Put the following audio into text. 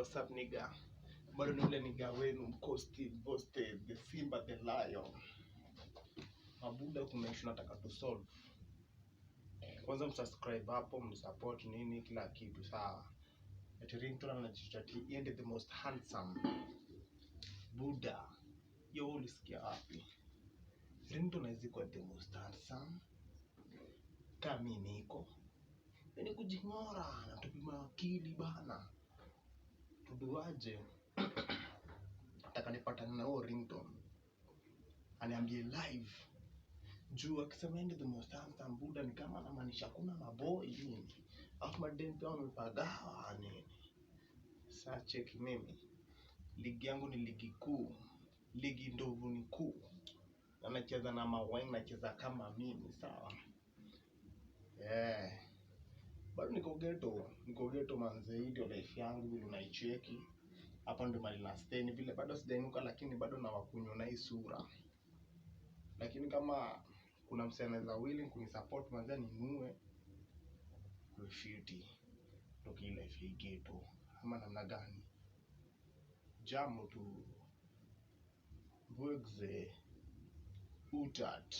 what's up nigga? Bado ni ule nigga wenu mkosti boste the Simba the Lion. Mabuda kuna issue nataka tu solve. Kwanza msubscribe hapo, msupport nini kila kitu sawa. Eti Ringtone anajichati yeye the most handsome. Buda. Yo ulisikia wapi? Ringtone is the most handsome. Kama mimi niko. Ni kujingora na tupima akili bana. Tuduaje? Nataka nipatane na huo Ringtone. Aniambie live. Juu akisema yeye the most handsome Buda ni kama anamaanisha kuna maboy nini. Au madem pia wamepagawa nini. Sasa check mimi. Ligi yangu ni ligi kuu. Ligi ndovu ni kuu. Na nacheza na mawine, nacheza kama mimi sawa. Bado niko ghetto manze, hii ndio life yangu vile unaicheki. Hapa ndo mali na stay vile bado sijainuka, lakini bado nawakunywa na hii sura. Lakini kama kuna msee anaweza willing kunisupport manze ninunue refute ndio life ya ghetto ama namna gani. Jamu tu Bwegze utat